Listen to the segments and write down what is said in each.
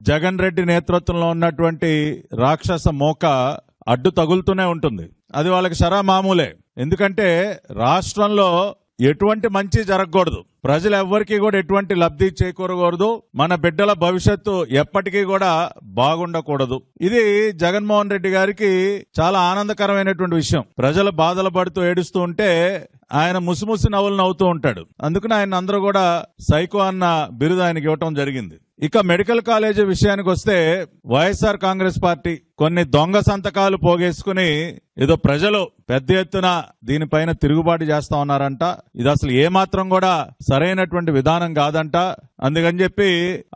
జగన్ రెడ్డి నేతృత్వంలో ఉన్నటువంటి రాక్షస మోక అడ్డు తగులుతూనే ఉంటుంది. అది వాళ్ళకి శరా మామూలే. ఎందుకంటే రాష్ట్రంలో ఎటువంటి మంచి జరగకూడదు, ప్రజలు ఎవ్వరికీ కూడా ఎటువంటి లబ్ధి చేకూరకూడదు, మన బిడ్డల భవిష్యత్తు ఎప్పటికీ కూడా బాగుండకూడదు. ఇది జగన్మోహన్ రెడ్డి గారికి చాలా ఆనందకరమైనటువంటి విషయం. ప్రజలు బాధలు పడుతూ ఏడుస్తూ ఉంటే ఆయన ముసిముసి నవ్వులు నవ్వుతూ ఉంటాడు. అందుకని ఆయన అందరూ కూడా సైకో అన్న బిరుదు ఆయనకి ఇవ్వటం జరిగింది. ఇక మెడికల్ కాలేజీ విషయానికి వస్తే వైఎస్ఆర్ కాంగ్రెస్ పార్టీ కొన్ని దొంగ సంతకాలు పోగేసుకుని ఏదో ప్రజలు పెద్ద ఎత్తున దీనిపైన తిరుగుబాటు చేస్తా ఉన్నారంట. ఇది అసలు ఏమాత్రం కూడా సరైనటువంటి విధానం కాదంట. అందుకని చెప్పి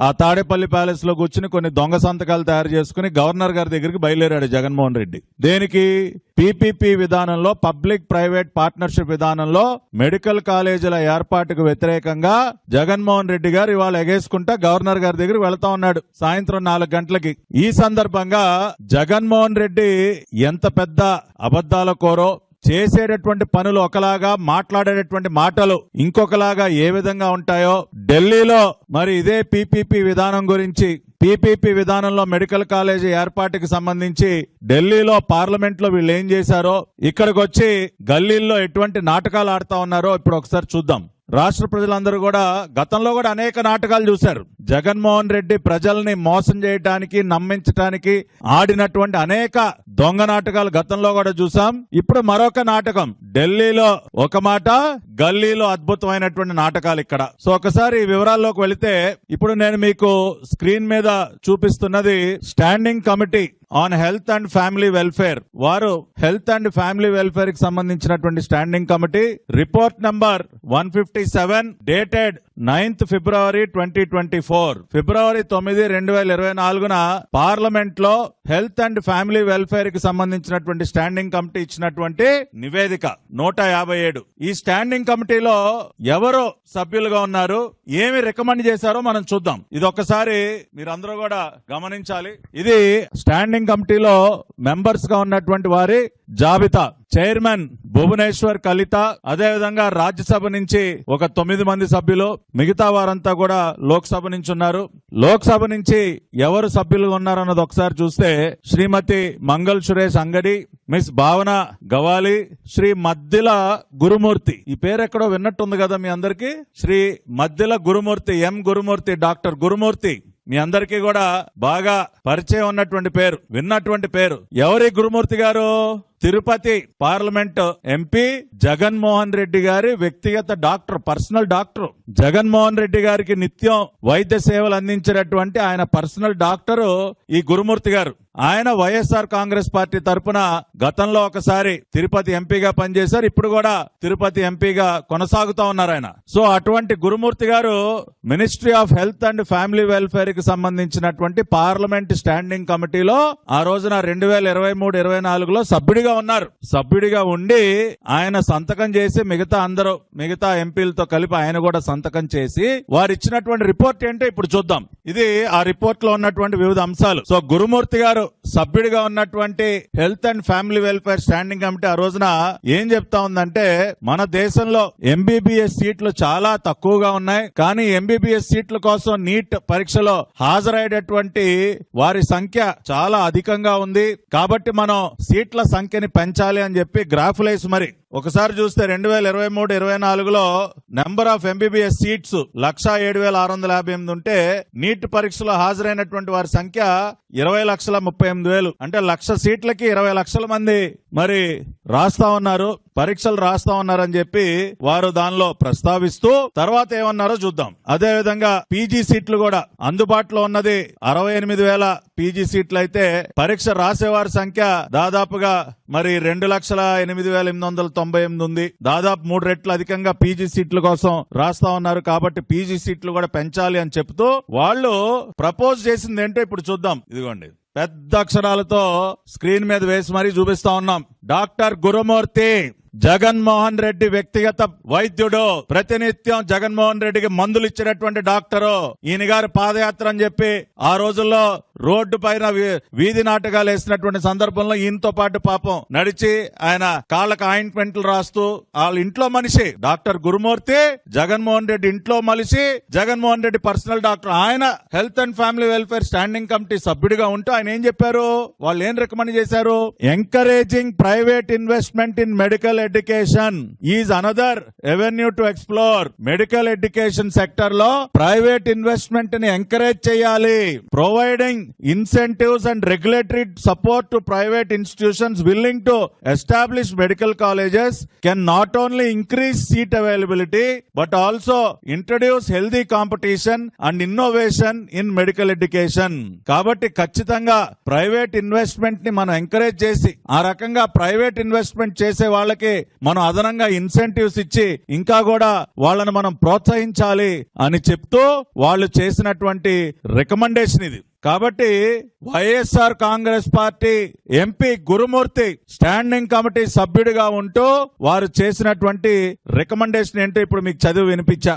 ఆ తాడేపల్లి ప్యాలెస్ లో కూర్చుని కొన్ని దొంగ సంతకాలు తయారు చేసుకుని గవర్నర్ గారి దగ్గరికి బయలుదేరాడు జగన్మోహన్ రెడ్డి. దేనికి? పీపీపీ విధానంలో, పబ్లిక్ ప్రైవేట్ పార్ట్నర్షిప్ విధానంలో మెడికల్ కాలేజీల ఏర్పాటుకు వ్యతిరేకంగా జగన్మోహన్ రెడ్డి గారు ఇవాళ ఎగేసుకుంటా గవర్నర్ గారి దగ్గర వెళతా ఉన్నాడు సాయంత్రం 4 గంటలకి. ఈ సందర్భంగా జగన్మోహన్ రెడ్డి ఎంత పెద్ద అబద్ధాల కోరో, చేసేటటువంటి పనులు ఒకలాగా, మాట్లాడేటటువంటి మాటలు ఇంకొకలాగా ఏ విధంగా ఉంటాయో, ఢిల్లీలో మరి ఇదే పీపీపీ విధానం గురించి, పీపీపీ విధానంలో మెడికల్ కాలేజీ ఏర్పాటుకి సంబంధించి ఢిల్లీలో పార్లమెంట్ లో వీళ్ళు ఏం చేశారో, ఇక్కడికి వచ్చి గల్లీల్లో ఎటువంటి నాటకాలు ఆడుతా ఉన్నారో ఇప్పుడు ఒకసారి చూద్దాం. రాష్ట్ర ప్రజలందరూ కూడా గతంలో కూడా అనేక నాటకాలు చూశారు. జగన్మోహన్ రెడ్డి ప్రజల్ని మోసం చేయడానికి, నమ్మించడానికి ఆడినటువంటి అనేక దొంగ నాటకాలు గతంలో కూడా చూసాం. ఇప్పుడు మరొక నాటకం, ఢిల్లీలో ఒక మాట, గల్లీలో అద్భుతమైనటువంటి నాటకాలు ఇక్కడ. సో ఒకసారి వివరాల్లోకి వెళితే ఇప్పుడు నేను మీకు స్క్రీన్ మీద చూపిస్తున్నది standing committee on health and family welfare. వారు హెల్త్ అండ్ ఫ్యామిలీ వెల్ఫేర్ కి సంబంధించినటువంటి standing committee report number 157 dated 9th February 2024, ఫిబ్రవరి 9, 2024 పార్లమెంట్ లో హెల్త్ అండ్ ఫ్యామిలీ వెల్ఫేర్ కి సంబంధించినటువంటి స్టాండింగ్ కమిటీ ఇచ్చినటువంటి నివేదిక 157. ఈ స్టాండింగ్ కమిటీలో ఎవరు సభ్యులుగా ఉన్నారు, ఏమి రికమెండ్ చేశారో మనం చూద్దాం. ఇది ఒక్కసారి మీరందరూ కూడా గమనించాలి. ఇది స్టాండింగ్ కమిటీలో మెంబర్స్ గా ఉన్నటువంటి వారి జాబితా. చైర్మన్ భువనేశ్వర్ కలిత, అదేవిధంగా రాజ్యసభ నుంచి ఒక 9 మంది సభ్యులు, మిగతా వారంతా కూడా లోక్సభ నుంచి ఉన్నారు. లోక్సభ నుంచి ఎవరు సభ్యులుగా ఉన్నారన్నది ఒకసారి చూస్తే శ్రీమతి మంగళ్ సురేష్ అంగడి, మిస్ భావన గవాలి, శ్రీ మద్దిల గురుమూర్తి. ఈ పేరు ఎక్కడో విన్నట్టుంది కదా మీ అందరికి. శ్రీ మద్దిల గురుమూర్తి, ఎం గురుమూర్తి, డాక్టర్ గురుమూర్తి మీ అందరికీ కూడా బాగా పరిచయం ఉన్నటువంటి పేరు, విన్నటువంటి పేరు. ఎవరి గురుమూర్తి గారు? తిరుపతి పార్లమెంట్ ఎంపీ జగన్మోహన్ రెడ్డి గారి వ్యక్తిగత doctor, personal doctor. Jaganmohan Reddy గారికి నిత్యం వైద్య సేవలు అందించినటువంటి ఆయన పర్సనల్ డాక్టరు ఈ గురుమూర్తి గారు. ఆయన వైఎస్ఆర్ కాంగ్రెస్ పార్టీ తరఫున గతంలో ఒకసారి తిరుపతి ఎంపీగా పనిచేశారు, ఇప్పుడు కూడా తిరుపతి ఎంపీగా కొనసాగుతా ఉన్నారు ఆయన. సో అటువంటి గురుమూర్తి గారు ministry of health and family welfare కి సంబంధించినటువంటి పార్లమెంట్ స్టాండింగ్ కమిటీలో ఆ రోజున 2023-24లో సభ్యుడిగా ఉన్నారు. సభ్యుడిగా ఉండి ఆయన సంతకం చేసి మిగతా ఎంపీలతో కలిపి ఆయన కూడా సంతకం చేసి వారు ఇచ్చినటువంటి రిపోర్ట్ ఏంటో ఇప్పుడు చూద్దాం. ఇది ఆ రిపోర్ట్ లో ఉన్నటువంటి వివిధ అంశాలు. సో గురుమూర్తి గారు సభ్యుడిగా ఉన్నటువంటి health and family welfare standing committee ఆ రోజున ఏం చెప్తా ఉందంటే, మన దేశంలో ఎంబీబీఎస్ సీట్లు చాలా తక్కువగా ఉన్నాయి, కానీ ఎంబీబీఎస్ సీట్ల కోసం నీట్ పరీక్షలో హాజరయ్యేటటువంటి వారి సంఖ్య చాలా అధికంగా ఉంది. కాబట్టి మనం సీట్ల సంఖ్యని పెంచాలి అని చెప్పి గ్రాఫులేసి మరి ఒకసారి చూస్తే 2023-24లో నెంబర్ ఆఫ్ ఎంబీబీఎస్ సీట్స్ 107,658 ఉంటే నీట్ పరీక్షలో హాజరైనటువంటి వారి సంఖ్య 20,38,000. అంటే 1,00,000 సీట్లకి 20 లక్షల మంది మరి రాస్తా ఉన్నారు, పరీక్షలు రాస్తా ఉన్నారని చెప్పి వారు దానిలో ప్రస్తావిస్తూ తర్వాత ఏమన్నారో చూద్దాం. అదే విధంగా పీజీ సీట్లు కూడా అందుబాటులో ఉన్నది 68,000 పీజీ సీట్లు అయితే పరీక్ష రాసేవారి సంఖ్య దాదాపుగా మరి 2,08,898 ఉంది. దాదాపు 3 రెట్లు అధికంగా పీజీ సీట్ల కోసం రాస్తా ఉన్నారు. కాబట్టి పీజీ సీట్లు కూడా పెంచాలి అని చెప్తూ వాళ్ళు ప్రపోజ్ చేసింది ఏంటో ఇప్పుడు చూద్దాం. ఇదిగోండి, పెద్ద అక్షరాలతో స్క్రీన్ మీద వేసి మరీ చూపిస్తా ఉన్నాం. డాక్టర్ గురుమూర్తి జగన్మోహన్ రెడ్డి వ్యక్తిగత వైద్యుడు, ప్రతినిత్యం జగన్మోహన్ రెడ్డికి మందులు ఇచ్చినటువంటి డాక్టరు. ఈయన గారు పాదయాత్ర అని చెప్పి ఆ రోజుల్లో రోడ్డు పైన వీధి నాటకాలు వేసినటువంటి సందర్భంలో ఈయనతో పాటు పాపం నడిచి ఆయన కాళ్ళకు ఆయింట్మెంట్లు రాస్తూ వాళ్ళ ఇంట్లో మనిషి డాక్టర్ గురుమూర్తి జగన్మోహన్ రెడ్డి ఇంట్లో మనిషి, జగన్మోహన్ రెడ్డి పర్సనల్ డాక్టర్. ఆయన health and family welfare standing committee సభ్యుడిగా ఉంటూ ఆయన ఏం చెప్పారు, వాళ్ళు ఏం రికమెండ్ చేశారు, encouraging private investment in medical education is another avenue to explore. Medical education sector లో ప్రైవేట్ ఇన్వెస్ట్మెంట్ ని ఎంకరేజ్ చేయాలి. Providing incentives and regulatory support to private institutions willing to establish medical colleges can not only increase seat availability but also introduce healthy competition and innovation in medical education. కాబట్టి ఖచ్చితంగా private investment ని మనం encourage చేసి ఆ రకంగా private investment చేసే వాళ్ళకి మనం అదనంగా ఇన్సెంటివ్స్ ఇచ్చి ఇంకా కూడా వాళ్ళని మనం ప్రోత్సహించాలి అని చెప్తూ వాళ్ళు చేసినటువంటి రికమెండేషన్ ఇది. కాబట్టి వైఎస్ఆర్ కాంగ్రెస్ పార్టీ ఎంపీ గురుమూర్తి స్టాండింగ్ కమిటీ సభ్యుడిగా ఉంటూ వారు చేసినటువంటి రికమెండేషన్ ఏంటో ఇప్పుడు మీకు చదివి వినిపించా.